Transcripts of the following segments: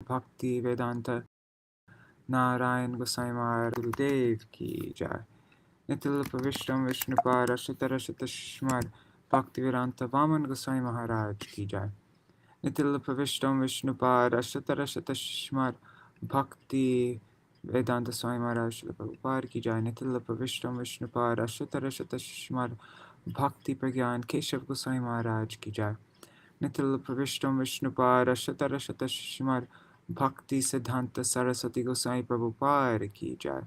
भक्ति वेदांत नारायण गोसाई महाराज गुरुदेव की जय। नितिल प्रविष्टम विष्णुपाद अष्टोत्तर शतश्मर भक्ति वेदांत वामन गोसाई महाराज की जय। नितिल प्रविष्टम विष्णुपाद अष्टोत्तर शतश्मर भक्ति वेदांत स्वामी महाराज श्रील प्रभुपाद की जय। नितिल प्रविष्टम विष्णुपाद अष्टोत्तर शतश्मर भक्ति प्रज्ञान केशव गोसाई महाराज की जय। नितिल प्रविष्टम विष्णुपाद अष्टोत्तर शतश्मर भक्ति सिद्धांत सरस्वती गोसाई प्रभुपाद की जय।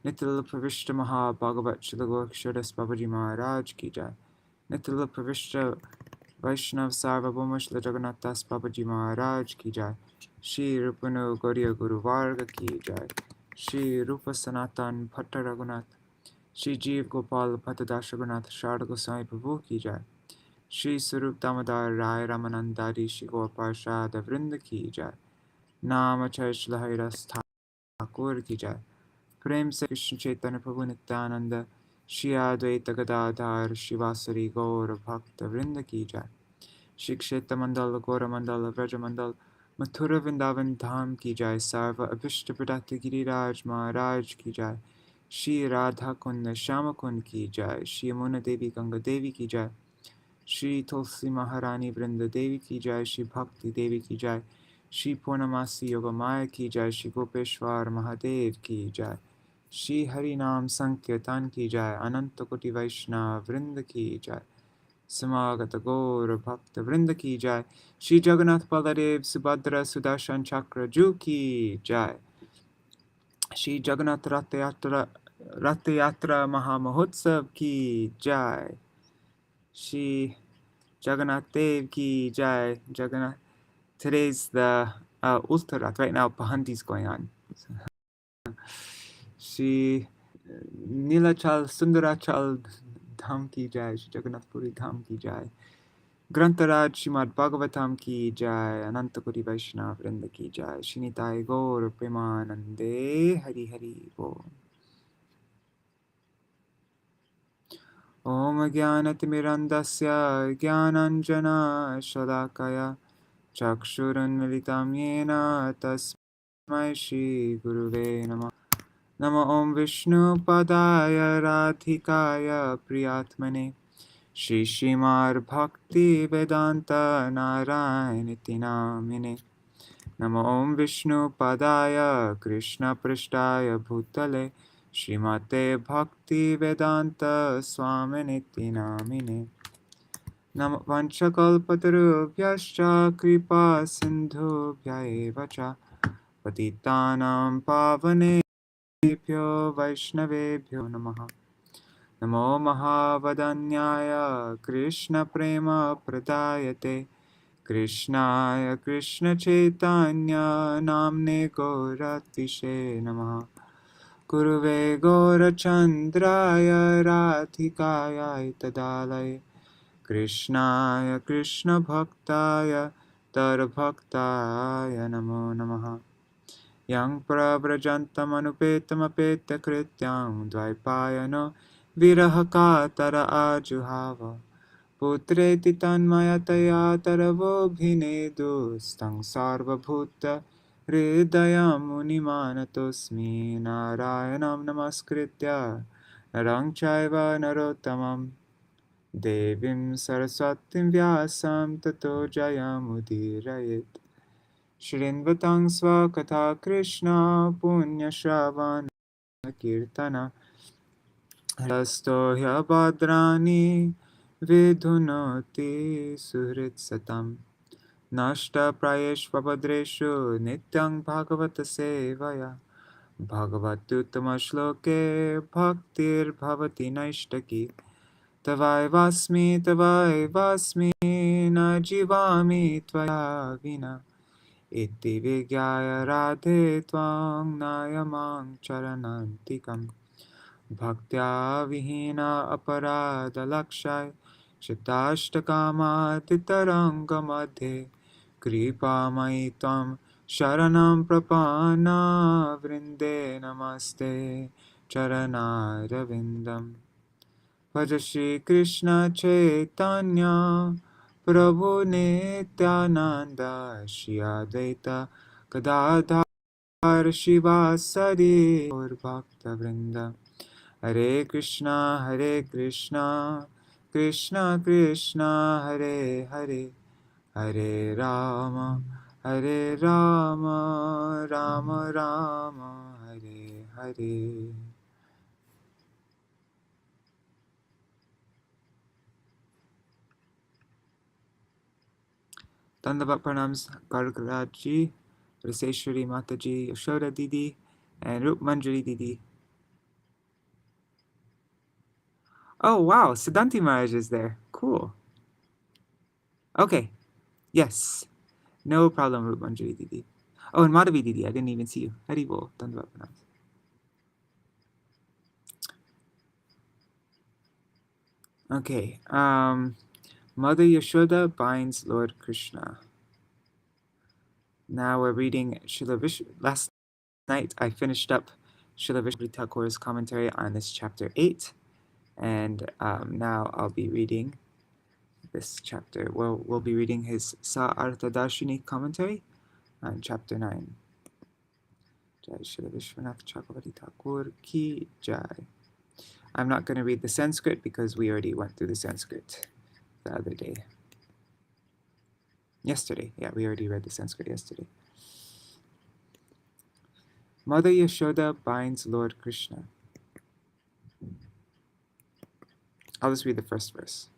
नितिल प्रविष्ट महाभागवत श्री गोरक्षरदास बाबाजी महाराज की जय। नितिल प्रविष्ट वैष्णव सार्वभौम श्री जगन्नाथ दास बाबाजी महाराज की जय। श्री रूपनु गौड़ीय गुरुवर्ग की जय। श्री रूप सनातन भट्ट रघुनाथ श्री जीव गोपाल भट्टदास रघुनाथ शारदा गोसाई प्रभु की जय। श्री स्वरूप दामोदर राय रामानंदारी श्री गौर पार्षद वृंद की जय। नाम चर्च लहरस ठाकुर की जय। प्रेम से कृष्ण चैतन्य प्रभु नित्यानंद श्री अद्वैत गदाधर शिवासरी गौर भक्त वृंद की जय। श्री क्षेत्र मंडल गौर मंडल व्रज मंडल मथुरा वृंदावन धाम की जय। सर्व अभिष्ट प्रदाता गिरिराज महाराज की जय। श्री राधा कुंड श्याम कुंड की जय। श्री यमुना देवी गंगा देवी की जय। श्री तुलसी महारानी वृंद देवी की जय। श्री भक्ति देवी की जय। श्री पूर्णमासी योग माया की जय। श्री गोपेश्वर महादेव की जय। श्री हरि नाम संकीर्तन की जय। अनंत कोटि वैष्णव वृंद की जय। समागत गौर भक्त वृंद की जय। श्री जगन्नाथ बलदेव सुभद्रा सुदर्शन चक्रजू की जय। श्री जगन्नाथ रथ यात्रा महामहोत्सव की जय। Shri Jagannath Dev ki jai. Jagannath. Today's the Ultra Rath. Right now, Pahanti is going on. Shri Nilachal Sundarachal Dham ki jai. Shri Jagannath Puri Dham ki jai. Grantaraj Śrīmad-Bhāgavatam ki jai. Anantakoti Vaishnava Vrinda ki jai. Shri Nitai Gaur Premanande Hari Hari Bol. Om Jnanatimirandasya Jnananjana Shalakaya Chakshurunmilitam Yena Tasmai Shri Guruve Namah. Namo Om Vishnu Padaya Radhikaya Priyatmane Shri Śrīmad Bhakti Vedanta Narayaniti Namine. Namo Om Vishnu Padaya Krishna Prishtaya Bhutale Śrīmate Bhakti Vedanta Swaminiti Namine. Namo Vanchakalpatarubhyascha Kripa Sindhubhya eva cha Patitanam Pavanebhyo Vaishnavebhyo Namaha. Namo Mahavadanyaya Krishna Prema Pradayate Krishnaya Krishna Chaitanya Namne Gauratishe Namaha. Guruve Gaurachandraya Radhikaya Tadalaya Krishnaya Krishna Bhaktaya Tarbhaktaya Namo Namaha. Yang Prabrajantam Anupetam Apeta Krityam Dvaipayano Virahakatara Ajuhava Putreti Tanmayataya Taravo Bhinedu Stang Sarvabhuta Hridayam Munimanatosmi Narayanam Namaskritya Narang Chaiva Narottamam Devim Saraswatim Vyasam Tato Jayamudirayet. Shrinvatang Svakatha Krishna Punya Shravana Kirtana Rasto Hyabadrani Vidhunoti Suhrit Satam Nashta Prayesh Vabhadreshu Nityang Bhagavata Sevaya Bhagavatuttama Shloke Bhaktir Bhavati Naishtaki Tavai Vasmi Na Jivami Tvaya Vina Iti Vigyaya Radhe Tvang Nayamang Charanantikam Bhaktya Vihina Aparada Lakshai Shatashtakama Titaranga Madhe Kripa Maitam Sharanam Prapana Vrinde Namaste Charana Ravindam. Bhaja Shri Krishna Chaitanya Prabhu Nityananda Shri Advaita Gadadhar Shivasadi Gaur Bhakta Vrinda. Hare Krishna, Krishna Krishna, Hare Hare, Hare Rama, Rama Rama, Hare Hare. Dandavat pranams Cakravartī ji, Raseshwari Mataji, Yaśodā Didi, and Rup Manjari Didi. Oh wow, Siddhanti Maharaj is there. Cool. Okay. Yes. No problem, Rup Manjari Didi. Oh, and Madhavi Didi, I didn't even see you. Haribol, Dandavat pranams. Okay. Mother Yaśodā binds Lord Kṛṣṇa. Now we're reading Last night I finished up Śrīla Ṭhākura's commentary on this chapter 8, and now I'll be reading this chapter. We'll be reading his Sārārtha-darśinī commentary on chapter 9. Jai Śrīla Viśvanātha Cakravartī Ṭhākura ki jai. I'm not going to read the Sanskrit because we already went through the Sanskrit the other day. Yesterday. Yeah, we already read the Sanskrit yesterday. Mother Yaśodā binds Lord Kṛṣṇa. I'll just read the first verse.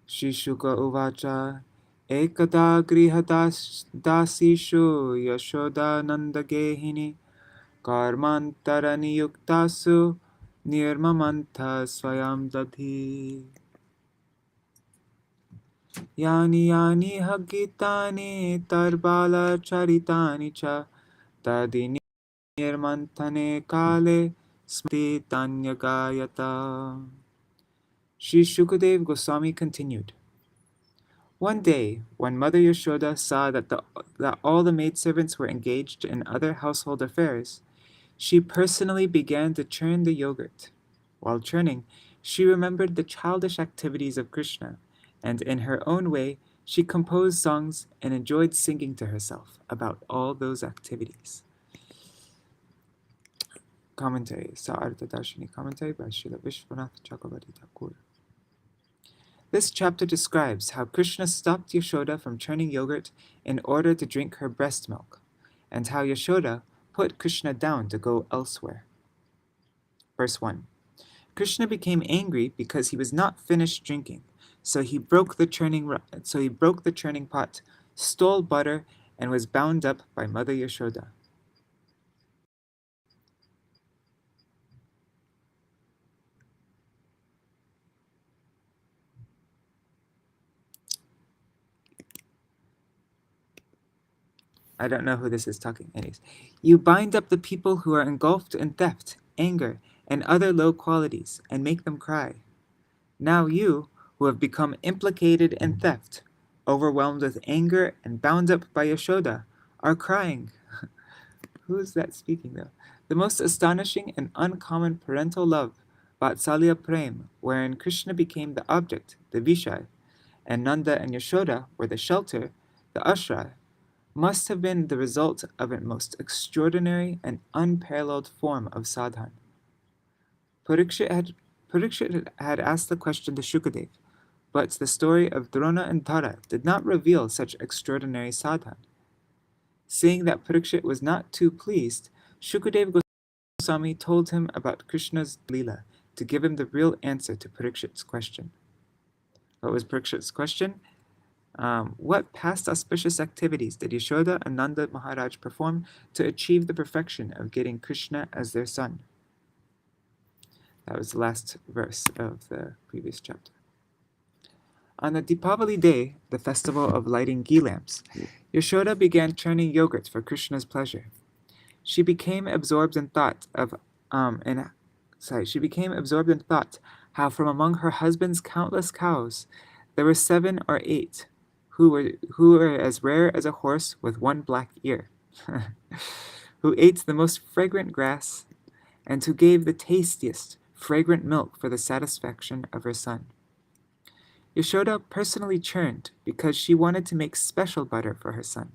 Shri Shuka Uvacha Ekada Griha Dasishu Yaśodā Nanda Gehini Karmantara Niyuktasu Nirmamanta Swayam Dadhi Yani Yani Hagitani Tarbala Charitani Cha Tadi Nirmantane Kale Smriti Tanyagayata. Sri Shukadev Goswami continued. One day, when Mother Yaśodā saw that all the maidservants were engaged in other household affairs, she personally began to churn the yogurt. While churning, she remembered the childish activities of Kṛṣṇa, and in her own way, she composed songs and enjoyed singing to herself about all those activities. Commentary, Sārārtha-darśinī commentary by Śrīla Viśvanātha Cakravartī Ṭhākura. This chapter describes how Kṛṣṇa stopped Yaśodā from churning yogurt in order to drink her breast milk, and how Yaśodā put Kṛṣṇa down to go elsewhere. Verse 1. Kṛṣṇa became angry because he was not finished drinking, so he broke the churning pot, stole butter, and was bound up by Mother Yaśodā. I don't know who this is talking. Anyways, you bind up the people who are engulfed in theft, anger, and other low qualities, and make them cry. Now you, who have become implicated in theft, overwhelmed with anger and bound up by Yaśodā, are crying. Who is that speaking though? The most astonishing and uncommon parental love, Vatsalya Prem, wherein Kṛṣṇa became the object, the Vishaya, and Nanda and Yaśodā were the shelter, the Ashraya, must have been the result of a most extraordinary and unparalleled form of sadhana. Parikshit had asked the question to Shukadev, but the story of Drona and Tara did not reveal such extraordinary sadhana. Seeing that Parikshit was not too pleased, Shukadev Goswami told him about Krishna's Leela to give him the real answer to Parikshit's question. What was Parikshit's question? What past auspicious activities did Yaśodā and Nanda Maharaj perform to achieve the perfection of getting Kṛṣṇa as their son? That was the last verse of the previous chapter. On the Deepavali day, the festival of lighting ghee lamps, Yaśodā began churning yogurt for Kṛṣṇa's pleasure. She became absorbed in thought how from among her husband's countless cows, there were 7 or 8 who were as rare as a horse with one black ear, who ate the most fragrant grass, and who gave the tastiest, fragrant milk for the satisfaction of her son. Yaśodā personally churned because she wanted to make special butter for her son.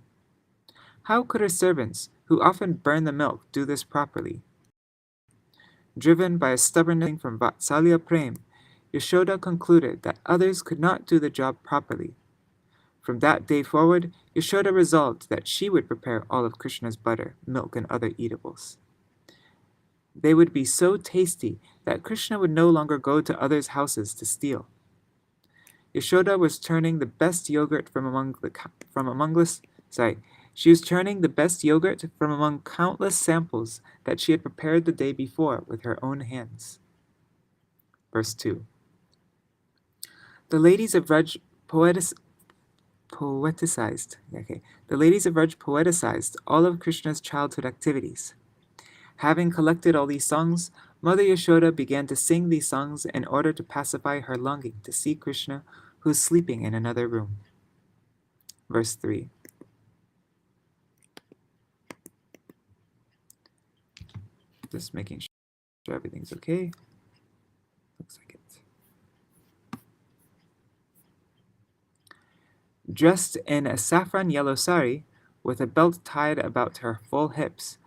How could her servants, who often burn the milk, do this properly? Driven by a stubborn thing from Vatsalya Prem, Yaśodā concluded that others could not do the job properly. From that day forward, Yaśodā resolved that she would prepare all of Krishna's butter, milk, and other eatables. They would be so tasty that Krishna would no longer go to others' houses to steal. Yaśodā was turning the best yogurt she was turning the best yogurt from among countless samples that she had prepared the day before with her own hands. Verse 2. The ladies of Vraj poeticized all of Krishna's childhood activities. Having collected all these songs, Mother Yaśodā began to sing these songs in order to pacify her longing to see Krishna, who is sleeping in another room. Verse 3. Just making sure everything's okay. Looks like it. Dressed in a saffron yellow sari, with a belt tied about her full hips,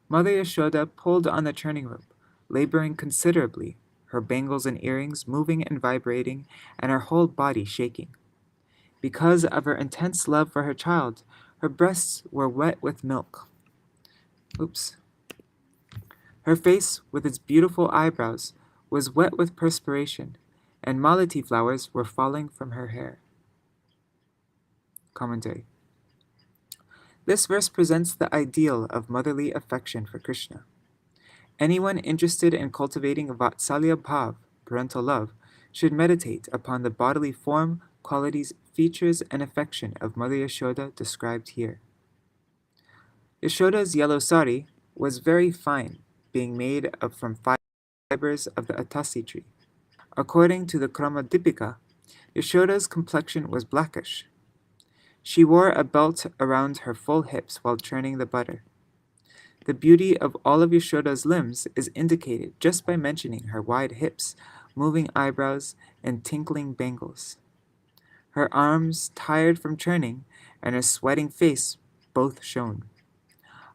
Mother Yaśodā pulled on the churning rope, laboring considerably, her bangles and earrings moving and vibrating, and her whole body shaking. Because of her intense love for her child, her breasts were wet with milk. Her face, with its beautiful eyebrows, was wet with perspiration, and malati flowers were falling from her hair. Commentary. This verse presents the ideal of motherly affection for Krishna. Anyone interested in cultivating Vatsalya Bhav, parental love, should meditate upon the bodily form, qualities, features, and affection of Mother Yaśodā described here. Yaśoda's yellow sari was very fine, being made from fibers of the atasi tree. According to the Kramadipika, Yaśoda's complexion was blackish. She wore a belt around her full hips while churning the butter. The beauty of all of Yaśoda's limbs is indicated just by mentioning her wide hips, moving eyebrows, and tinkling bangles. Her arms, tired from churning, and her sweating face both shone.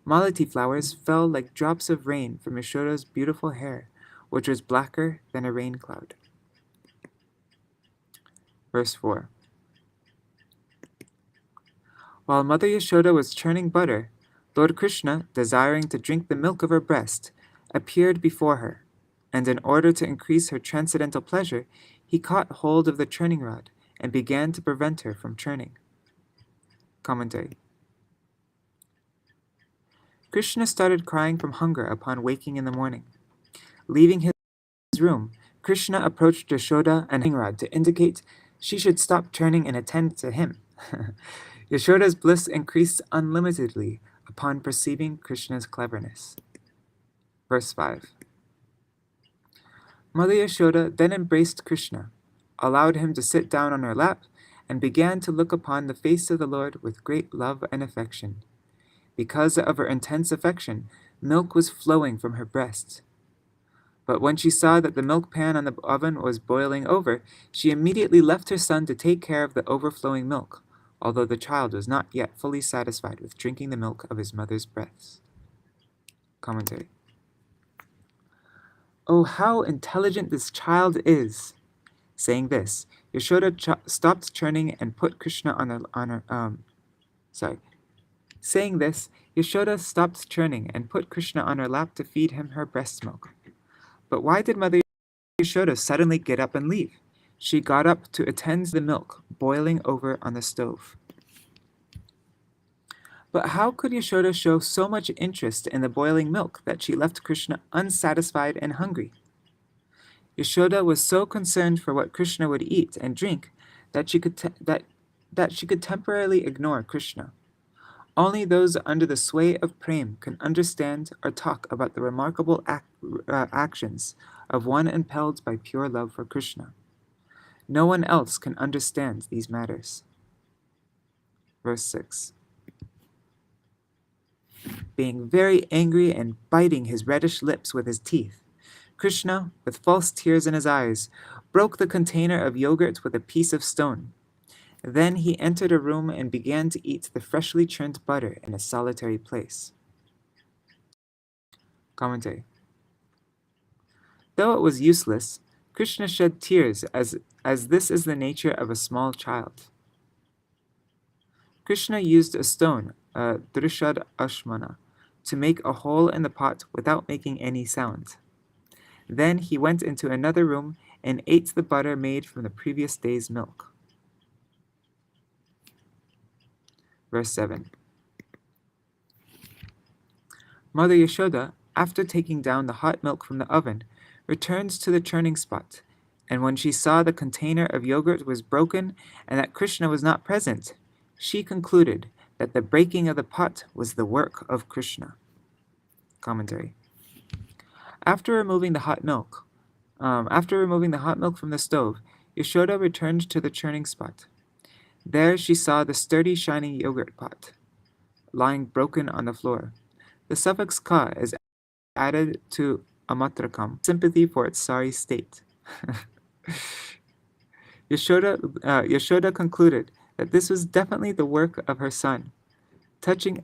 Malati flowers fell like drops of rain from Yaśoda's beautiful hair, which was blacker than a rain cloud. Verse 4. While Mother Yaśodā was churning butter, Lord Krishna, desiring to drink the milk of her breast, appeared before her, and in order to increase her transcendental pleasure, he caught hold of the churning rod and began to prevent her from churning. Commentary. Krishna started crying from hunger upon waking in the morning. Leaving his room, Krishna approached Yaśodā and churning rod to indicate she should stop churning and attend to him. Yaśoda's bliss increased unlimitedly upon perceiving Krishna's cleverness. Verse 5. Mother Yaśodā then embraced Krishna, allowed him to sit down on her lap, and began to look upon the face of the Lord with great love and affection. Because of her intense affection, milk was flowing from her breast. But when she saw that the milk pan on the oven was boiling over, she immediately left her son to take care of the overflowing milk, although the child was not yet fully satisfied with drinking the milk of his mother's breast. Commentary. Oh, how intelligent this child is! Saying this, Yaśodā stopped churning and put Krishna Saying this, Yaśodā stopped churning and put Krishna on her lap to feed him her breast milk. But why did Mother Yaśodā suddenly get up and leave? She got up to attend to the milk boiling over on the stove. But how could Yaśodā show so much interest in the boiling milk that she left Krishna unsatisfied and hungry? Yaśodā was so concerned for what Krishna would eat and drink that she could temporarily ignore Krishna. Only those under the sway of Prem can understand or talk about the remarkable actions of one impelled by pure love for Krishna. No one else can understand these matters. Verse 6. Being very angry and biting his reddish lips with his teeth, Krishna, with false tears in his eyes, broke the container of yogurt with a piece of stone. Then he entered a room and began to eat the freshly churned butter in a solitary place. Commentary. Though it was useless, Kṛṣṇa shed tears as this is the nature of a small child. Kṛṣṇa used a stone, a drishad ashmana, to make a hole in the pot without making any sound. Then he went into another room and ate the butter made from the previous day's milk. Verse 7. Mother Yaśodā, after taking down the hot milk from the oven, returned to the churning spot, and when she saw the container of yogurt was broken and that Kṛṣṇa was not present, she concluded that the breaking of the pot was the work of Kṛṣṇa. Commentary. After removing the hot milk from the stove, Yaśodā returned to the churning spot. There she saw the sturdy, shining yogurt pot lying broken on the floor. The suffix ka is added to amatrakam, sympathy for its sorry state. Yaśodā concluded that this was definitely the work of her son. Touching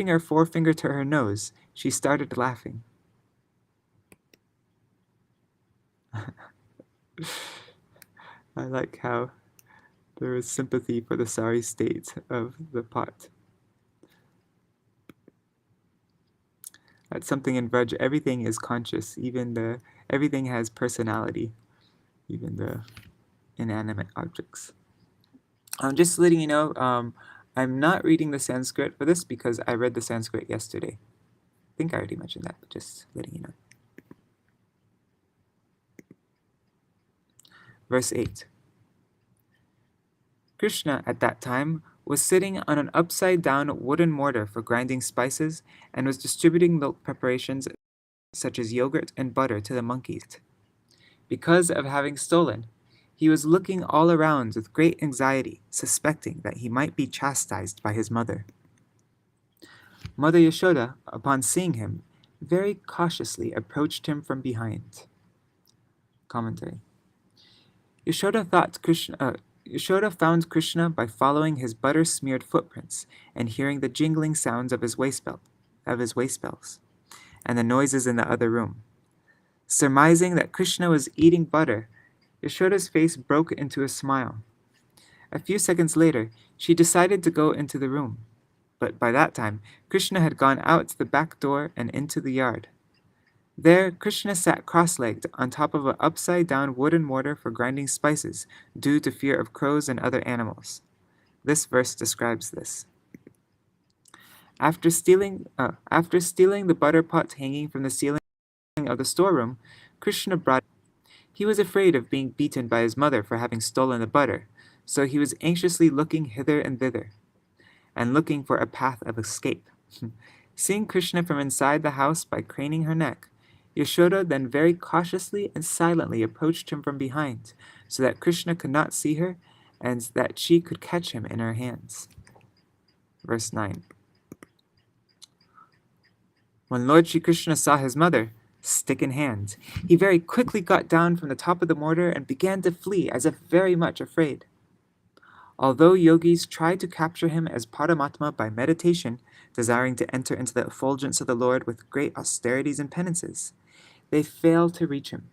her forefinger to her nose, she started laughing. I like how there is sympathy for the sorry state of the pot. That's something in Vraj. Everything is conscious. Everything has personality, even the inanimate objects. Just letting you know, I'm not reading the Sanskrit for this because I read the Sanskrit yesterday. I think I already mentioned that, but just letting you know. Verse 8. Kṛṣṇa at that time was sitting on an upside-down wooden mortar for grinding spices and was distributing milk preparations such as yogurt and butter to the monkeys. Because of having stolen, he was looking all around with great anxiety, suspecting that he might be chastised by his mother. Mother Yaśodā, upon seeing him, very cautiously approached him from behind. Commentary. Yaśodā found Kṛṣṇa by following his butter-smeared footprints and hearing the jingling sounds of his waist bells, and the noises in the other room. Surmising that Kṛṣṇa was eating butter, Yaśoda's face broke into a smile. A few seconds later, she decided to go into the room, but by that time, Kṛṣṇa had gone out the back door and into the yard. There, Kṛṣṇa sat cross-legged on top of an upside-down wooden mortar for grinding spices due to fear of crows and other animals. This verse describes this. After stealing the butter pot hanging from the ceiling of the storeroom, Kṛṣṇa brought. He was afraid of being beaten by his mother for having stolen the butter, so he was anxiously looking hither and thither, and looking for a path of escape. Seeing Kṛṣṇa from inside the house by craning her neck, Yaśodā then very cautiously and silently approached him from behind, so that Kṛṣṇa could not see her, and that she could catch him in her hands. Verse 9. When Lord Sri Kṛṣṇa saw his mother, stick in hand, he very quickly got down from the top of the mortar and began to flee as if very much afraid. Although yogis tried to capture him as Paramatma by meditation, desiring to enter into the effulgence of the Lord with great austerities and penances, they failed to reach him.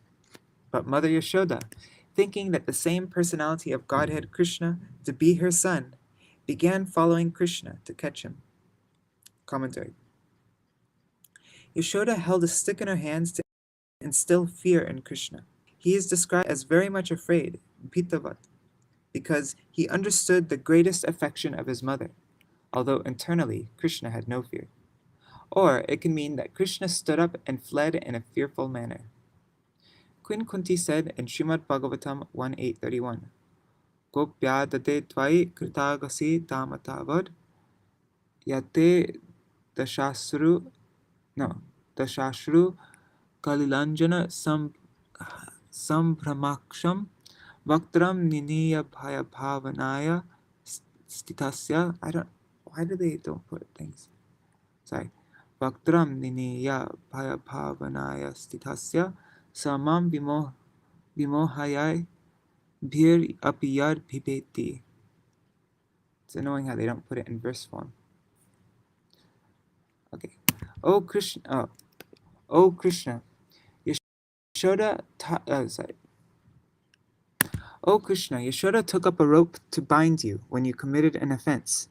But Mother Yaśodā, thinking that the same personality of Godhead Kṛṣṇa to be her son, began following Kṛṣṇa to catch him. Commentary. Yaśodā held a stick in her hands to instill fear in Kṛṣṇa. He is described as very much afraid, Bhitavat, because he understood the greatest affection of his mother, although internally Kṛṣṇa had no fear. Or it can mean that Kṛṣṇa stood up and fled in a fearful manner. Queen Kunti said in Śrīmad-Bhāgavatam 1.8.31, Gopyādate tvai kritagasi damatavad yate dashashru kalilanjana sambhramaksham vaktram niniya bhaya bhavanaya stitasya. Why do they don't put things? Sorry. Vaktram niniya bhaya bhavanaya stitasya samam vimohayai bhir apiyar bhibeti. It's annoying how they don't put it in verse form. Okay. Oh Kṛṣṇa, Yaśodā Oh Kṛṣṇa, Yaśodā took up a rope to bind you when you committed an offense,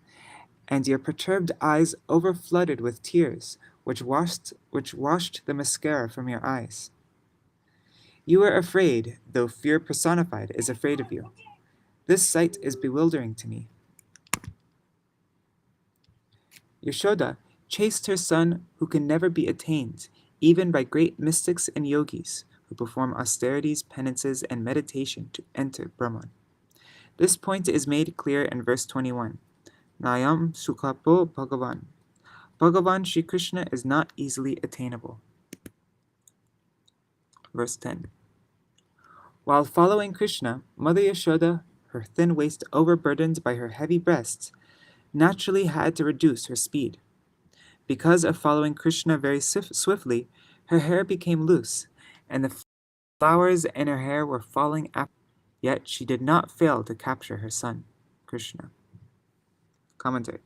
and your perturbed eyes overflooded with tears, which washed the mascara from your eyes. You were afraid, though fear personified is afraid of you. This sight is bewildering to me. Yaśodā chased her son who can never be attained, even by great mystics and yogis who perform austerities, penances, and meditation to enter Brahman. This point is made clear in verse 21. Nayam Sukhapo Bhagavan. Bhagavan Sri Kṛṣṇa is not easily attainable. Verse 10. While following Kṛṣṇa, Mother Yaśodā, her thin waist overburdened by her heavy breasts, naturally had to reduce her speed. Because of following Kṛṣṇa very swiftly, her hair became loose, and the flowers in her hair were falling after. Yet she did not fail to capture her son, Kṛṣṇa. Commentary.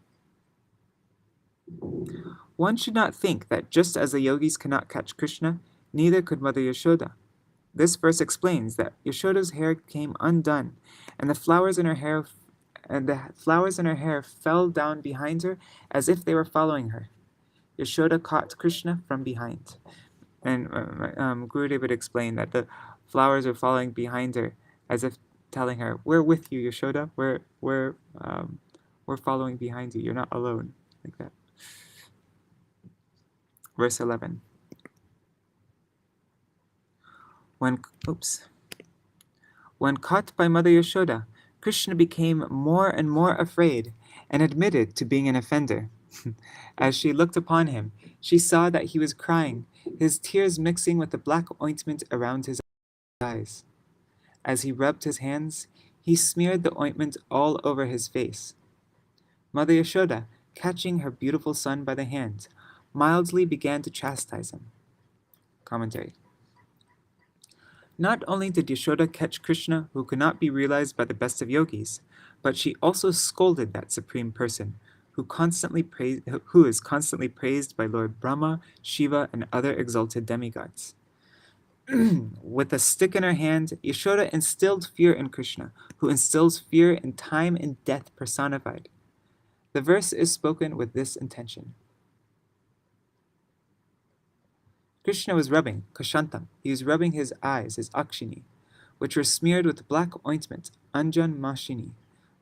One should not think that just as the yogis cannot catch Kṛṣṇa, neither could Mother Yaśodā. This verse explains that Yaśoda's hair came undone, and the flowers in her hair fell down behind her as if they were following her. Yaśodā caught Kṛṣṇa from behind. And Gurudev would explain that the flowers were following behind her as if telling her, "We're with you, Yaśodā. We're following behind you. You're not alone." Like that. Verse 11. When caught by Mother Yaśodā, Kṛṣṇa became more and more afraid and admitted to being an offender. As she looked upon him, she saw that he was crying, his tears mixing with the black ointment around his eyes. As he rubbed his hands, he smeared the ointment all over his face. Mother Yaśodā, catching her beautiful son by the hand, mildly began to chastise him. Commentary. Not only did Yaśodā catch Kṛṣṇa, who could not be realized by the best of yogis, but she also scolded that Supreme Person, who is constantly praised by Lord Brahma, Shiva, and other exalted demigods. With a stick in her hand, Yaśodā instilled fear in Kṛṣṇa, who instills fear in time and death personified. The verse is spoken with this intention. Kṛṣṇa was rubbing, kashantam, he was rubbing his eyes, his akshini, which were smeared with black ointment, anjan mashini,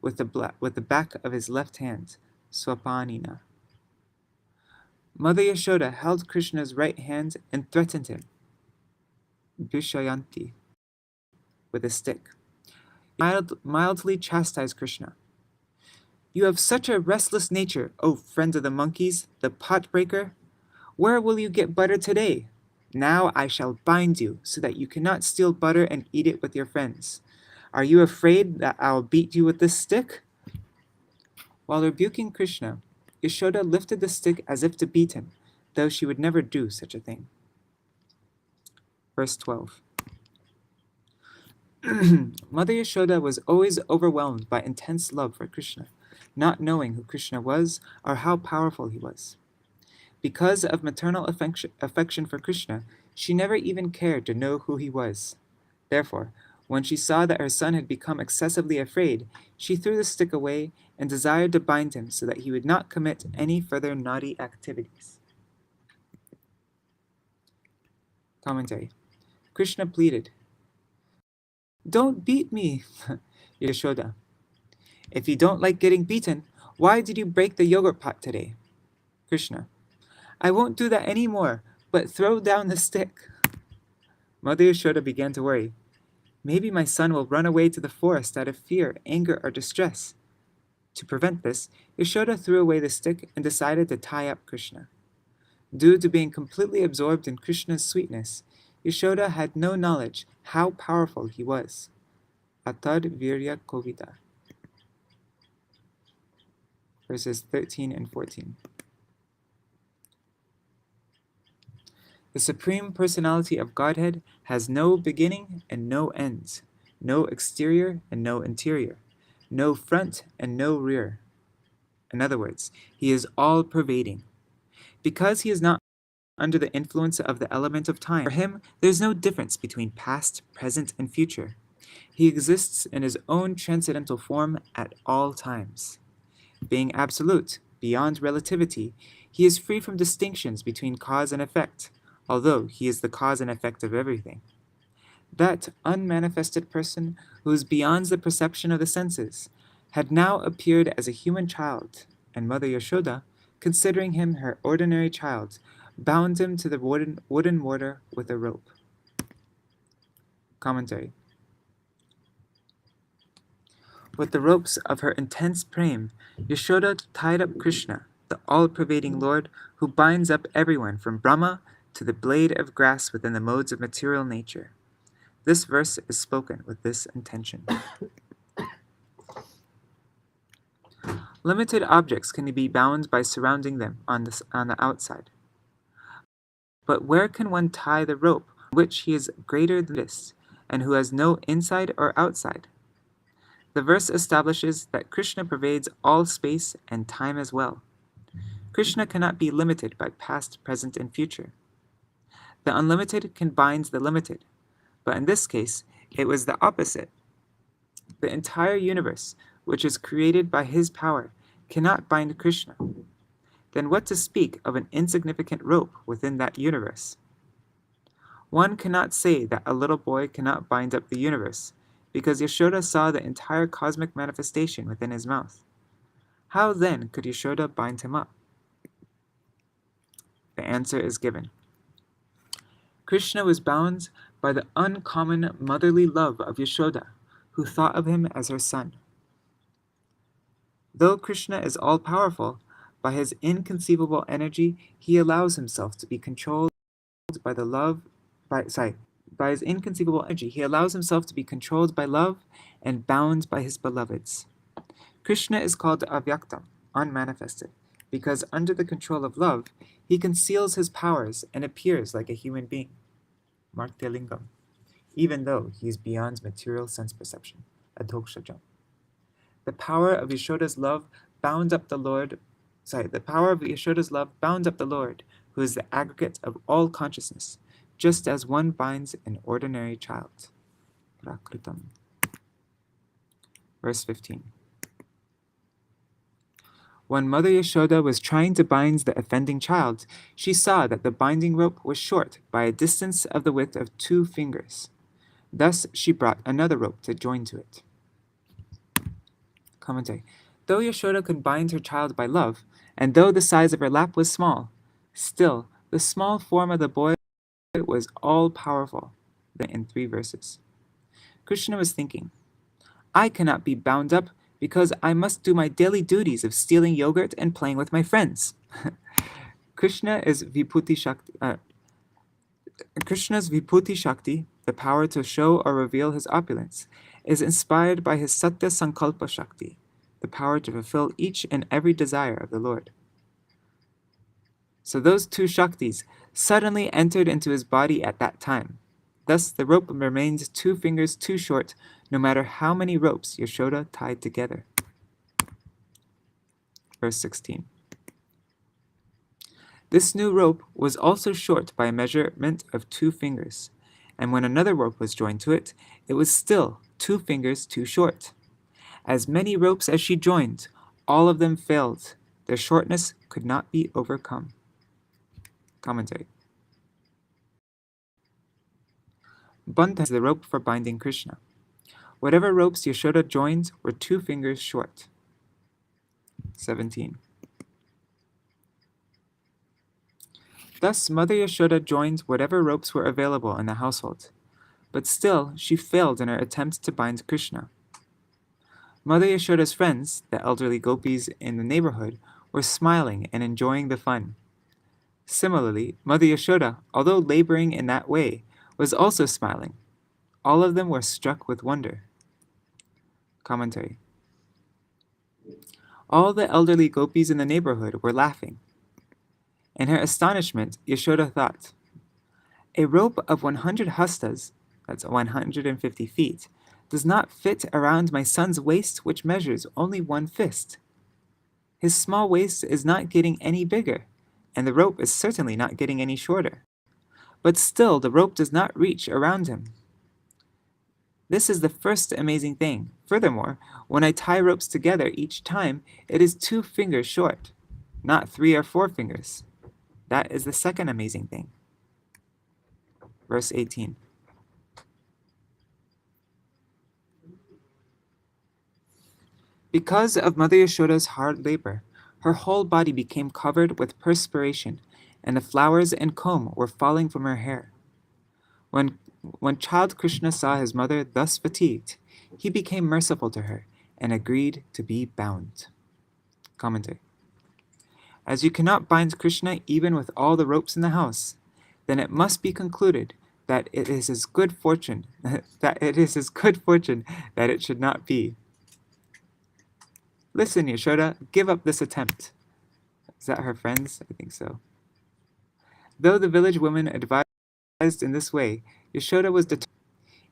with the back of his left hand, swapanina. Mother Yaśodā held Kṛṣṇa's right hand and threatened him, Viśvanātha, with a stick. Mildly chastised Kṛṣṇa. You have such a restless nature, O friend of the monkeys, the pot breaker. Where will you get butter today? Now I shall bind you so that you cannot steal butter and eat it with your friends. Are you afraid that I'll beat you with this stick? While rebuking Kṛṣṇa, Yaśodā lifted the stick as if to beat him, though she would never do such a thing. Verse 12. Mother Yaśodā was always overwhelmed by intense love for Kṛṣṇa, not knowing who Kṛṣṇa was or how powerful he was. Because of maternal affection for Kṛṣṇa, she never even cared to know who he was. Therefore, when she saw that her son had become excessively afraid, she threw the stick away and desired to bind him so that he would not commit any further naughty activities. Commentary. Kṛṣṇa pleaded, "Don't beat me, Yaśodā. If you don't like getting beaten, why did you break the yogurt pot today?" Kṛṣṇa. I won't do that anymore, but throw down the stick. Mother Yaśodā began to worry. Maybe my son will run away to the forest out of fear, anger, or distress. To prevent this, Yaśodā threw away the stick and decided to tie up Kṛṣṇa. Due to being completely absorbed in Kṛṣṇa's sweetness, Yaśodā had no knowledge how powerful he was. Atad Virya Kovita. Verses 13 and 14. The Supreme Personality of Godhead has no beginning and no end, no exterior and no interior, no front and no rear. In other words, he is all-pervading. Because he is not under the influence of the element of time, for him there is no difference between past, present, and future. He exists in his own transcendental form at all times. Being absolute, beyond relativity, he is free from distinctions between cause and effect, although he is the cause and effect of everything. That unmanifested person, who is beyond the perception of the senses, had now appeared as a human child, and Mother Yaśodā, considering him her ordinary child, bound him to the wooden mortar with a rope. Commentary. With the ropes of her intense prem, Yaśodā tied up Kṛṣṇa, the all-pervading Lord, who binds up everyone from Brahma to the blade of grass within the modes of material nature. This verse is spoken with this intention. Limited objects can be bound by surrounding them on the outside. But where can one tie the rope on which he is greater than this, and who has no inside or outside? The verse establishes that Kṛṣṇa pervades all space and time as well. Kṛṣṇa cannot be limited by past, present, and future. The unlimited can bind the limited, but in this case, it was the opposite. The entire universe, which is created by his power, cannot bind Kṛṣṇa. Then what to speak of an insignificant rope within that universe? One cannot say that a little boy cannot bind up the universe, because Yaśodā saw the entire cosmic manifestation within his mouth. How then could Yaśodā bind him up? The answer is given. Kṛṣṇa was bound by the uncommon motherly love of Yaśodā, who thought of him as her son. Though Kṛṣṇa is all-powerful, by his inconceivable energy, he allows himself to be controlled by his inconceivable energy, he allows himself to be controlled by love and bound by his beloveds. Kṛṣṇa is called avyaktam, unmanifested, because under the control of love, he conceals his powers and appears like a human being, martyalingam, even though he is beyond material sense perception, adhokshajam. The power of Yaśoda's love bound up the Lord, who is the aggregate of all consciousness, just as one binds an ordinary child. Prakritam. Verse 15. When Mother Yaśodā was trying to bind the offending child, she saw that the binding rope was short by a distance of the width of 2 fingers. Thus she brought another rope to join to it. Commentary. Though Yaśodā could bind her child by love, and though the size of her lap was small, still the small form of the boy was all-powerful. In 3 verses. Kṛṣṇa was thinking, I cannot be bound up because I must do my daily duties of stealing yogurt and playing with my friends. Kṛṣṇa's Vibhuti Shakti, the power to show or reveal his opulence, is inspired by his Satya Sankalpa Shakti, the power to fulfill each and every desire of the Lord. So those 2 Shaktis suddenly entered into his body at that time. Thus the rope remained 2 fingers too short, no matter how many ropes Yaśodā tied together. Verse 16. This new rope was also short by a measurement of 2 fingers, and when another rope was joined to it, it was still 2 fingers too short. As many ropes as she joined, all of them failed. Their shortness could not be overcome. Commentary. Bandha is the rope for binding Kṛṣṇa. Whatever ropes Yaśodā joined were 2 fingers short. 17. Thus Mother Yaśodā joined whatever ropes were available in the household, but still she failed in her attempt to bind Kṛṣṇa. Mother Yaśoda's friends, the elderly gopis in the neighborhood, were smiling and enjoying the fun. Similarly, Mother Yaśodā, although laboring in that way, was also smiling. All of them were struck with wonder. Commentary. All the elderly gopis in the neighborhood were laughing. In her astonishment, Yaśodā thought, a rope of 100 hastas, that's 150 feet, does not fit around my son's waist, which measures only 1 fist. His small waist is not getting any bigger, and the rope is certainly not getting any shorter. But still, the rope does not reach around him. This is the first amazing thing. Furthermore, when I tie ropes together each time, it is 2 fingers short, not 3 or 4 fingers. That is the second amazing thing. Verse 18. Because of Mother Yaśoda's hard labor, her whole body became covered with perspiration, and the flowers and comb were falling from her hair. When child Kṛṣṇa saw his mother thus fatigued, he became merciful to her and agreed to be bound. Commentary. As you cannot bind Kṛṣṇa even with all the ropes in the house, then it must be concluded that it is his good fortune that it should not be. Listen, Yaśodā, give up this attempt. Is that her friends? I think so. Though the village women advised in this way, Yaśodā was determined.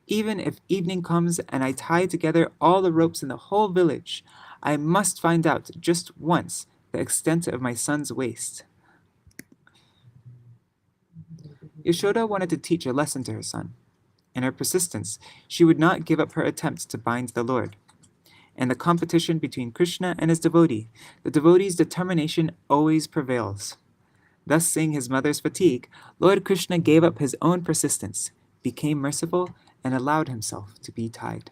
Even if evening comes and I tie together all the ropes in the whole village, I must find out just once the extent of my son's waist. Yaśodā wanted to teach a lesson to her son. In her persistence, she would not give up her attempts to bind the Lord. In the competition between Kṛṣṇa and his devotee, the devotee's determination always prevails. Thus, seeing his mother's fatigue, Lord Kṛṣṇa gave up his own persistence, became merciful, and allowed himself to be tied.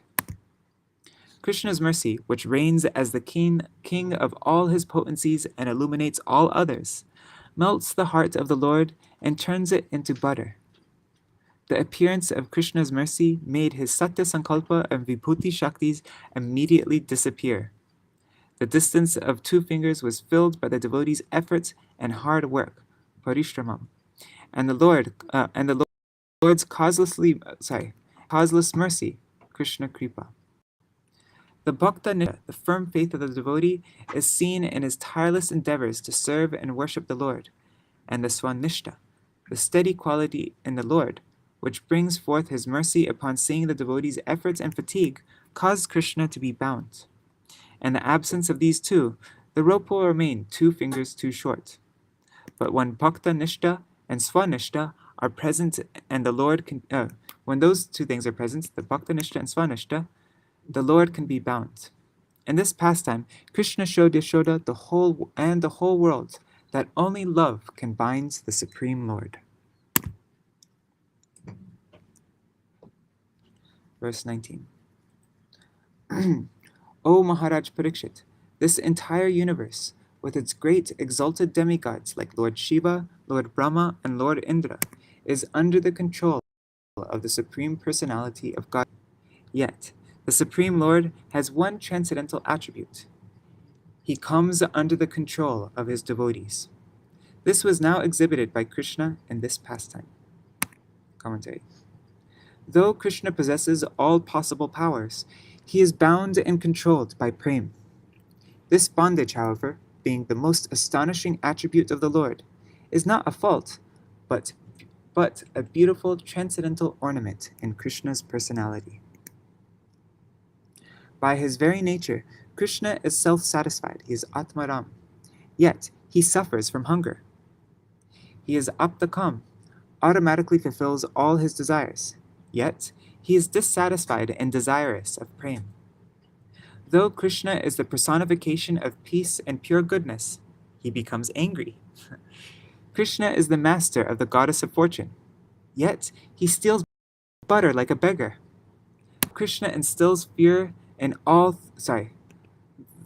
Kṛṣṇa's mercy, which reigns as the king of all his potencies and illuminates all others, melts the heart of the Lord and turns it into butter. The appearance of Kṛṣṇa's mercy made his Satya Sankalpa and Vibhuti Shaktis immediately disappear. The distance of 2 fingers was filled by the devotee's efforts and hard work, parishramam, and the Lord's causeless mercy, Kṛṣṇa Kripa. The bhakta nishtha, the firm faith of the devotee, is seen in his tireless endeavors to serve and worship the Lord, and the swanishta, the steady quality in the Lord, which brings forth his mercy upon seeing the devotee's efforts and fatigue, caused Kṛṣṇa to be bound. In the absence of these two, the rope will remain 2 fingers too short. But when bhakta nishta and swanishta are present, and the Lord can, when those 2 things are present, the bhakta nishta and swanishta, the Lord can be bound. In this pastime, Kṛṣṇa showed Yaśodā the whole world that only love can bind the Supreme Lord. Verse 19. O Maharaj Parikshit, this entire universe, with its great exalted demigods like Lord Shiva, Lord Brahma, and Lord Indra, is under the control of the Supreme Personality of God. Yet, the Supreme Lord has one transcendental attribute. He comes under the control of his devotees. This was now exhibited by Kṛṣṇa in this pastime. Commentary. Though Kṛṣṇa possesses all possible powers, he is bound and controlled by prema. This bondage, however, being the most astonishing attribute of the Lord, is not a fault, but a beautiful transcendental ornament in Kṛṣṇa's personality. By his very nature, Kṛṣṇa is self-satisfied, he is Atmaram, yet he suffers from hunger. He is Aptakam, automatically fulfills all his desires, yet he is dissatisfied and desirous of prema. Though Kṛṣṇa is the personification of peace and pure goodness, he becomes angry. Kṛṣṇa is the master of the goddess of fortune, yet he steals butter like a beggar. Kṛṣṇa instills fear in all.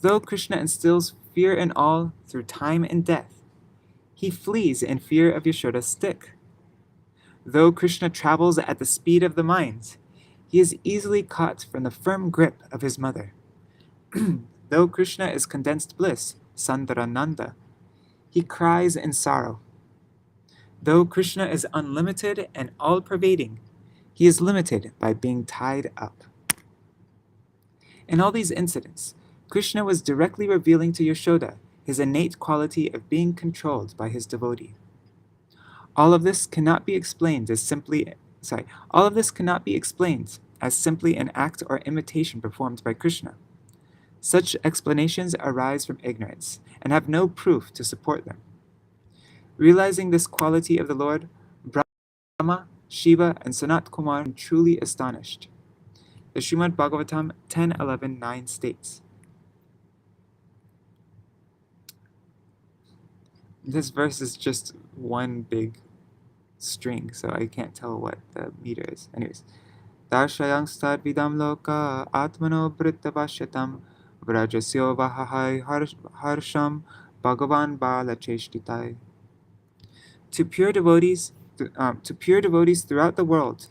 Though Kṛṣṇa instills fear in all through time and death, he flees in fear of Yaśoda's stick. Though Kṛṣṇa travels at the speed of the mind, he is easily caught from the firm grip of his mother. Though Kṛṣṇa is condensed bliss, Sandarananda, he cries in sorrow. Though Kṛṣṇa is unlimited and all-pervading, he is limited by being tied up. In all these incidents, Kṛṣṇa was directly revealing to Yaśodā his innate quality of being controlled by his devotee. All of this cannot be explained as simply an act or imitation performed by Kṛṣṇa. Such explanations arise from ignorance and have no proof to support them. Realizing this quality of the Lord, Brahma, Shiva, and Sanat Kumar are truly astonished. The Śrīmad-Bhāgavatam 10.11.9 states, this verse is just one big string, so I can't tell what the meter is. Anyways, Darshayang stadvidam loka atmano brittavashyatam vrajasyo vahahai harsham bhagavan balacheshtitai. To pure devotees throughout the world,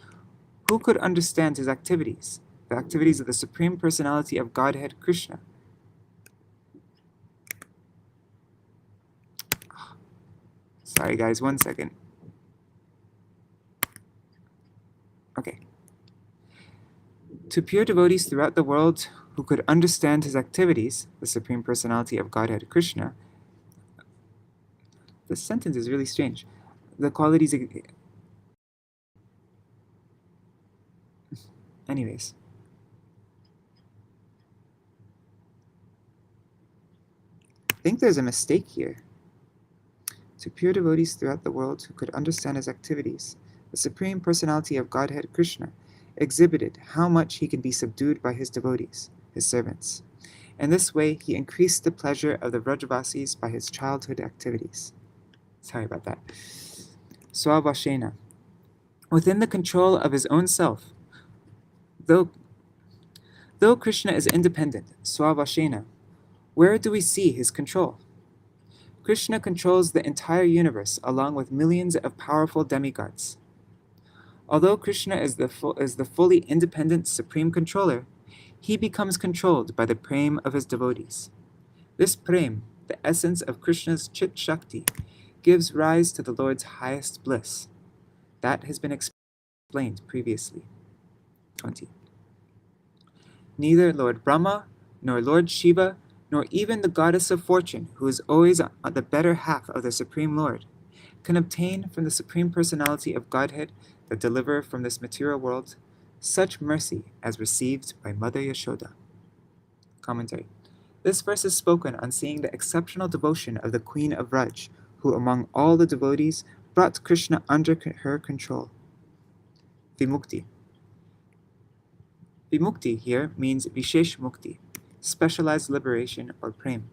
who could understand his activities, the activities of the Supreme Personality of Godhead, Kṛṣṇa? Sorry guys, 1 second. Okay. To pure devotees throughout the world who could understand his activities, the Supreme Personality of Godhead, Kṛṣṇa. This sentence is really strange. The qualities... Anyways. I think there's a mistake here. To pure devotees throughout the world who could understand his activities, the Supreme Personality of Godhead, Kṛṣṇa, exhibited how much he can be subdued by his devotees, his servants. In this way, he increased the pleasure of the Vrajavasis by his childhood activities. Sorry about that. Swavashena. Within the control of his own self, though Kṛṣṇa is independent, Swavashena, where do we see his control? Kṛṣṇa controls the entire universe along with millions of powerful demigods. Although Kṛṣṇa is the fully independent supreme controller, he becomes controlled by the prem of his devotees. This prem, the essence of Kṛṣṇa's Chit Shakti, gives rise to the Lord's highest bliss. That has been explained previously. 20. Neither Lord Brahma, nor Lord Shiva, nor even the goddess of fortune, who is always the better half of the Supreme Lord, can obtain from the Supreme Personality of Godhead, the deliverer from this material world, such mercy as received by Mother Yaśodā. Commentary. This verse is spoken on seeing the exceptional devotion of the Queen of Vraj, who among all the devotees brought Kṛṣṇa under her control. Vimukti. Vimukti here means Vishesh Mukti, specialized liberation or prem.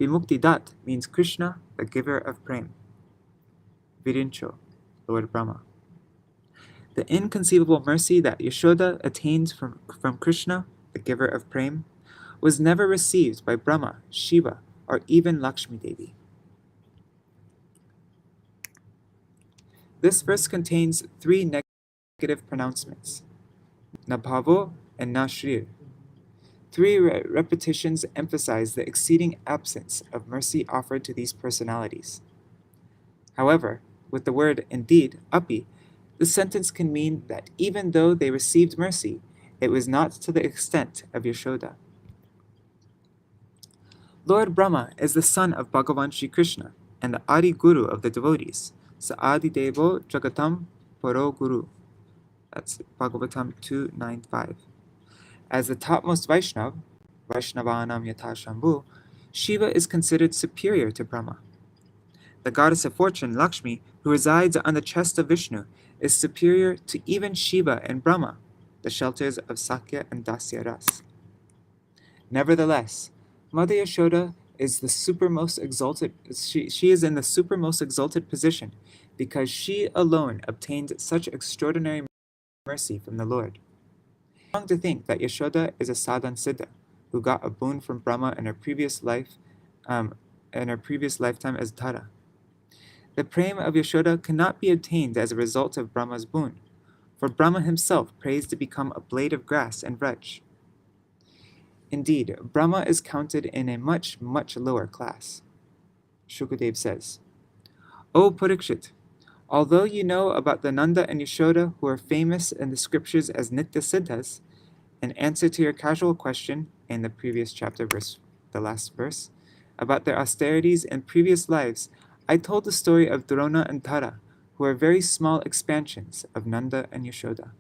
Vimukti Dat means Kṛṣṇa, the giver of prem. Virincho, Lord Brahma. The inconceivable mercy that Yaśodā attained from Kṛṣṇa, the giver of prem, was never received by Brahma, Shiva, or even Lakshmi Devi. This verse contains 3 negative pronouncements, na bhavo and na shrir. 3 repetitions emphasize the exceeding absence of mercy offered to these personalities. However, with the word indeed, api, the sentence can mean that even though they received mercy, it was not to the extent of Yaśodā. Lord Brahma is the son of Bhagavan Shri Kṛṣṇa and the Adi Guru of the devotees, Sādi Devo Jagatam Paro Guru. That's Bhagavatam 2.9.5. As the topmost Vaishnav, Vaishnavanam Yatha Shambhu, Shiva is considered superior to Brahma. The goddess of fortune, Lakshmi, who resides on the chest of Vishnu, is superior to even Shiva and Brahma, the shelters of Sakya and Dasya Ras. Nevertheless, Mother Yaśodā is the supermost exalted. She is in the supermost exalted position because she alone obtained such extraordinary mercy from the Lord. It's wrong to think that Yaśodā is a sadhan siddha who got a boon from Brahma in her previous lifetime as Tara. The prem of Yaśodā cannot be obtained as a result of Brahma's boon, for Brahma himself prays to become a blade of grass and Vraj. Indeed, Brahma is counted in a much, much lower class. Shukadev says, O Parikshit, although you know about the Nanda and Yaśodā who are famous in the scriptures as Nitya Siddhas, in answer to your casual question in the previous chapter, the last verse, about their austerities in previous lives, I told the story of Drona and Tara, who are very small expansions of Nanda and Yaśodā.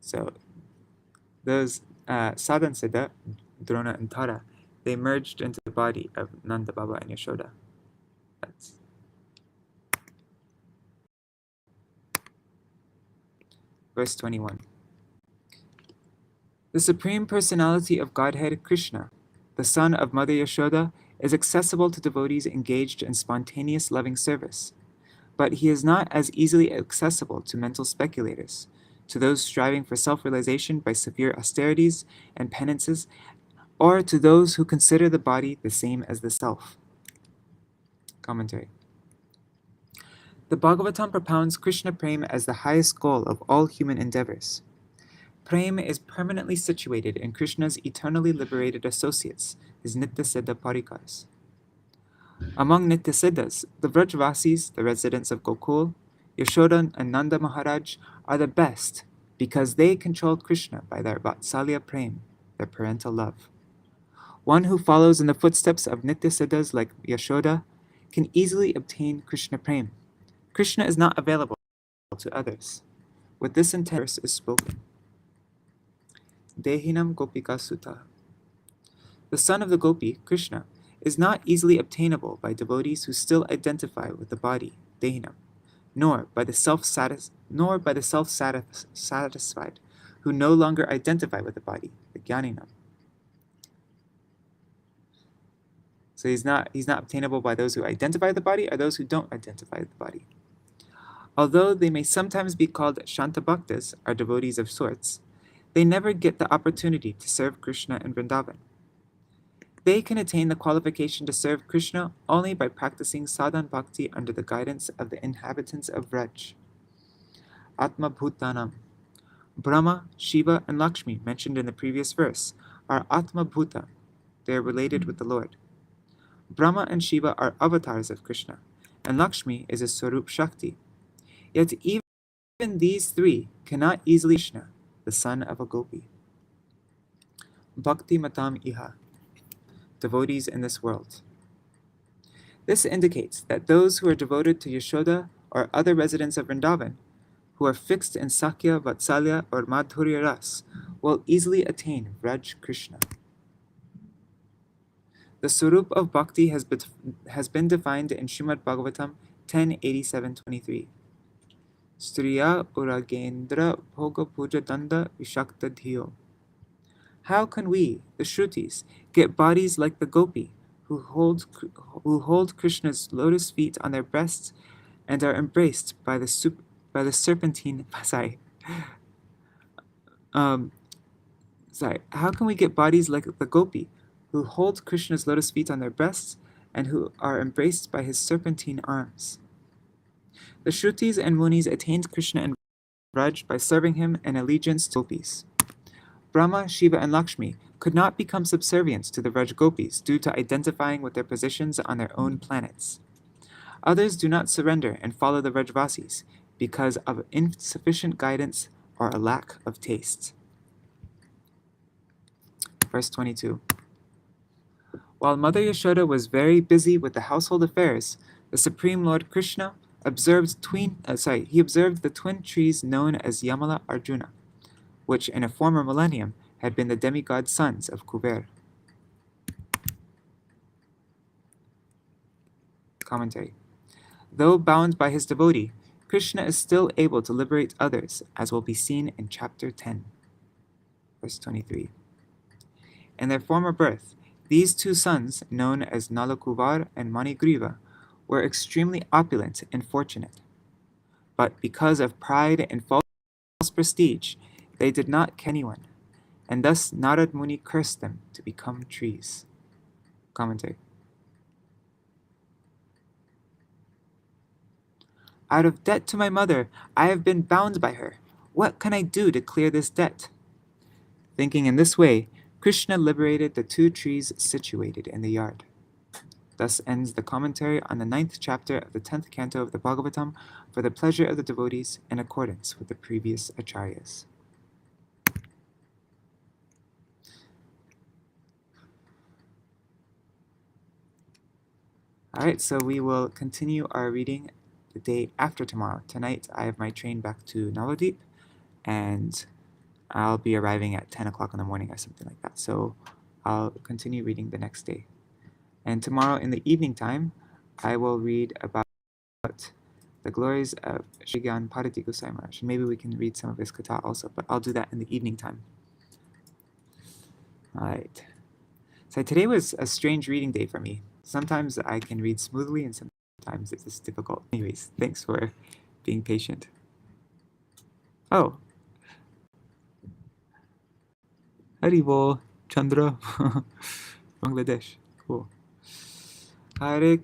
So, those Sadhansiddha, Drona and Tara, they merged into the body of Nanda Baba and Yaśodā. That's verse 21. The Supreme Personality of Godhead, Kṛṣṇa, the son of Mother Yaśodā, is accessible to devotees engaged in spontaneous loving service, but he is not as easily accessible to mental speculators, to those striving for self-realization by severe austerities and penances, or to those who consider the body the same as the self. Commentary. The Bhagavatam propounds Krishna Prema as the highest goal of all human endeavors. Prema is permanently situated in Krishna's eternally liberated associates, his Nitya-siddha parikars. Among Nitya-siddhas, the Vrajvasis, the residents of Gokul, Yaśodā and Nanda Maharaj are the best because they control Krishna by their Vatsalya Prema, their parental love. One who follows in the footsteps of Nitya-siddhas like Yaśodā can easily obtain Krishna Prema. Krishna is not available to others. With this intent, verse is spoken. Dehinam Gopika Sutta. The son of the Gopi, Krishna, is not easily obtainable by devotees who still identify with the body, Dehinam, nor by the self-satisfied, who no longer identify with the body, the Jnaninam. So he's not obtainable by those who identify with the body or those who don't identify with the body. Although they may sometimes be called Shanta Bhaktas, or devotees of sorts, they never get the opportunity to serve Krishna in Vrindavan. They can attain the qualification to serve Krishna only by practicing sadhan bhakti under the guidance of the inhabitants of Vraj. Atma Bhutanam. Brahma, Shiva, and Lakshmi, mentioned in the previous verse, are Atma Bhuta. They are related with the Lord. Brahma and Shiva are avatars of Krishna, and Lakshmi is a Swarup Shakti. Yet even these three cannot easily Krishna, the son of a gopi. Bhakti Matam Iha. Devotees in this world. This indicates that those who are devoted to Yaśodā or other residents of Vrindavan, who are fixed in Sakya, Vatsalya, or Madhurya Ras, will easily attain Vraj Krishna. The Swarup of Bhakti has been defined in Śrīmad-Bhāgavatam 10:87-23. Striya Uragendra Bhoga Puja Danda Vishakta Dhiyo. How can we, the Shrutis, get bodies like the Gopi, who hold Krishna's lotus feet on their breasts and are embraced by the serpentine How can we get bodies like the Gopi, who hold Krishna's lotus feet on their breasts and who are embraced by his serpentine arms? The Shrutis and Munis attained Krishna and Vraj by serving him in allegiance to Gopis. Brahma, Shiva, and Lakshmi could not become subservient to the Vraj Gopis due to identifying with their positions on their own planets. Others do not surrender and follow the Vrajvasis because of insufficient guidance or a lack of taste. Verse 22. While Mother Yaśodā was very busy with the household affairs, the Supreme Lord Krishna observed the twin trees known as Yamala Arjuna, which in a former millennium had been the demigod sons of Kuber. Commentary. Though bound by his devotee, Krishna is still able to liberate others, as will be seen in chapter 10, verse 23. In their former birth, these two sons, known as Nalakuvar and Manigriva, were extremely opulent and fortunate. But because of pride and false prestige, they did not kill anyone, and thus Narad Muni cursed them to become trees. Commentary. Out of debt to my mother, I have been bound by her. What can I do to clear this debt? Thinking in this way, Krishna liberated the two trees situated in the yard. Thus ends the commentary on the 9th chapter of the 10th canto of the Bhagavatam for the pleasure of the devotees in accordance with the previous acharyas. Alright, so we will continue our reading the day after tomorrow. Tonight I have my train back to Navadvip, and I'll be arriving at 10 o'clock in the morning or something like that. So I'll continue reading the next day. And tomorrow in the evening time, I will read about the glories of Shri Parati Gosai Maharaj. Maybe we can read some of his katha also, but I'll do that in the evening time. All right. So today was a strange reading day for me. Sometimes I can read smoothly and sometimes it's just difficult. Anyways, thanks for being patient. Oh. Haribol, Chandra, Bangladesh. Cool. Hare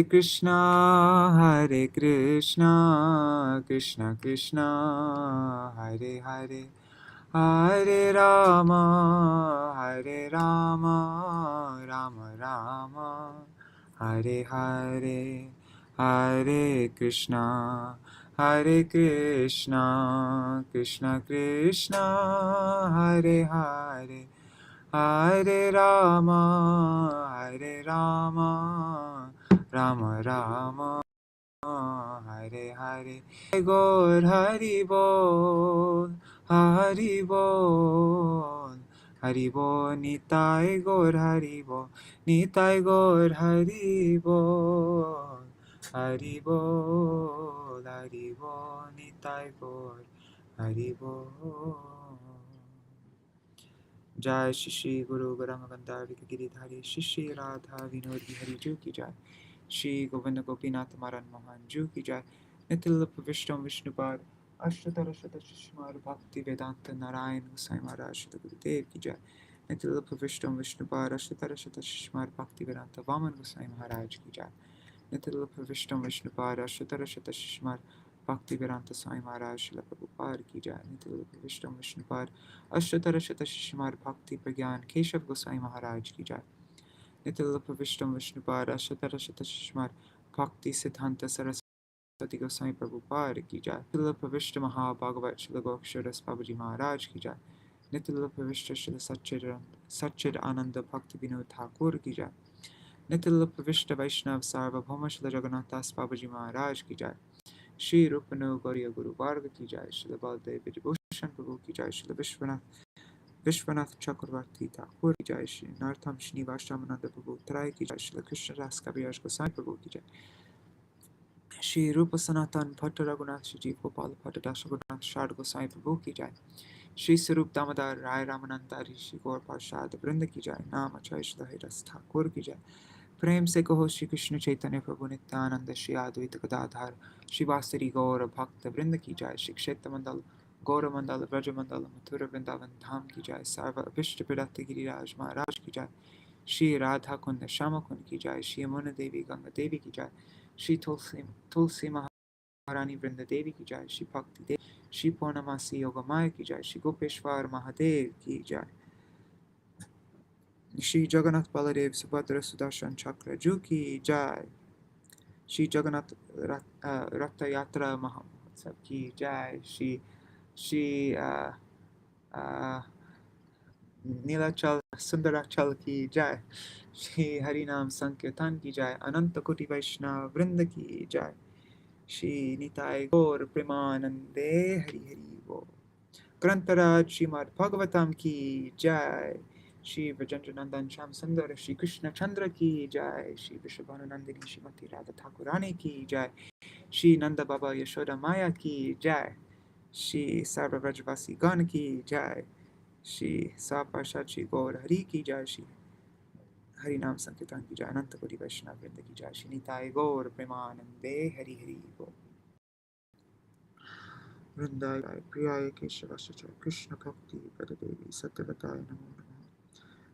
Krishna, Krishna Krishna, Hare Hare, Hare Rama, Rama Rama, Hare Hare, Hare Krishna, Krishna Krishna, Hare Hare, Hare Rama, Rama Rama, Hare Hare. Gaur Hari Bol, Hari Bol, Hari Bol, Nitai Gaur Hari Bol, Nitai Gaur Hari Bol, Hari Bol, Hari Bol, Nitai Gaur Hari Bol. Jai Shri Shri Guru Garama Gandharva Giridhari Shri Shri Radha Vinod Bihari Ju Ki Jai, Shri Govinda Gopinath Maran Mohan Ju Ki Jai, Nitil Vishtam Vishnupad Ashtadhara Shishmar Bhakti Vedanta Narayan Gosai Maharaj Gurudev Ki Jai, Nitil Vishtam Vishnupad Ashtadhara Shishmar Bhakti Vedanta Vaman Gosai Maharaj Ki Jai, Nitil Vishtam Vishnupad Ashtadhara Shishmar Bhakti Vedanta Sai Maharaj Śrīla Prabhupada Ki Jai, Nitil Vishtam Vishnupad Ashtadhara Shishmar Bhakti Pragyan Keshav Gosai Maharaj Ki Jai, Nitil Vishtam Vishnupad Ashtadhara Shishmar Bhakti Siddhanta Saraswati Gosai Prabhupada Ki Jai, Nitil Vishtam Maha-Bhagavat Śrīla Gokṣaras Babaji Maharaj Ki Jai, Nitil Vishtam Śrīla Satchid Ananda Bhakti Vinod Ṭhākura Ki Jai, Nitil Vishtam Vaishnav Sarvabhauma Śrīla Jagannath Das Babaji Maharaj Ki Jai, Shri Rupanu Gauriya Guru Varga Ki Jai, Śrīla Baldev Vijabhushan Prabhu Ki Jai, Śrīla Viśvanātha Cakravartī Ṭhākura Ki Jai, Shri Nartham Srinivasramananda Prabhu Trai Ki Jai, Śrīla Kṛṣṇa Das Kaviraj Gosai Prabhu Ki Jai, Shri Rupa Sanatan Bhatta Raghunath Shri Jiv Gopal Bhatta Dasa Raghunath Shad Gosai Prabhu Ki Jai, Shri Sarup Damodar Rai Ramanandari Shri Gaur Parshad Vrinda Ki Jai, Nama Chai Śrīla Haridas Ṭhākura Ki Jai, प्रेम से कहो श्री कृष्ण चैतन्य प्रभु नित्यानंद श्री अद्वैत गदाधर श्रीवासरी गौर भक्त वृंद की जय, श्री क्षेत्र मंडल गौर मंडल व्रज मंडल मथुर वृंदावन धाम की जय, सर्व अभिष्ट पिड़त गिरिराज महाराज की जय, श्री राधा कुंड श्याम कुंड की जय, श्री यमुना देवी गंगा देवी की जय, श्री तुलसी महारानी वृंद देवी की जय, श्री भक्ति देवी श्री पूर्णमासी योगमाया की जय, श्री गोपेश्वर महादेव की जय, Shri Jagannath Baladev Subhadra Sudarshan Chakra Ju Ki Jai, Shri Jagannath Ratha Yatra Mahotsav Ki Jai, Shri Nilachal Sundarachal Ki Jai, Shri Harinam Sankirtan Ki Jai, Ananta Koti Vaishnava Vrinda Ki Jai, Shri Nitai Gaur Premanande Hari Hari Bo, Grantaraj Śrīmad-Bhāgavatam Ki Jai, Shri Vrajendranandan Sham Sundar Shri Krishna Chandra Ki Jai, Shri Viśvanānandini Śrīmati Radha Ṭhākurani Ki Jai, Shri Nanda Baba Yaśodā Maya Ki Jai, Shri Sarva Vrajvasi Gan Ki Jai, Shri Saparshad Shri Gaur Hari Ki Jai, Shri Harinam Sankirtan Ki Jai, Ananta Koti Vaishnava Vrinda Ki Jai, Shri Nitai Gaur Premanande Hari Hari Bo. Vrindaya Priyaya Keshavasya Krishna Bhakti Padadevi Satyavataya Namo Namo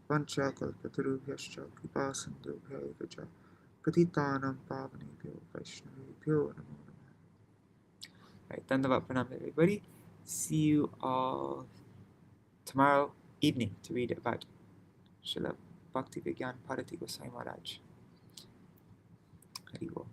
Vancha Kalpatarubhyascha Kripa Sindhubhyaya Vaja Patitanam Pavanebhyo Vaishnavebhyo Namo Namo. Right, Dandavat Pranam everybody. See you all tomorrow evening to read about Srila Bhakti Vigyan Parati Gosai Maharaj. Hari Bol.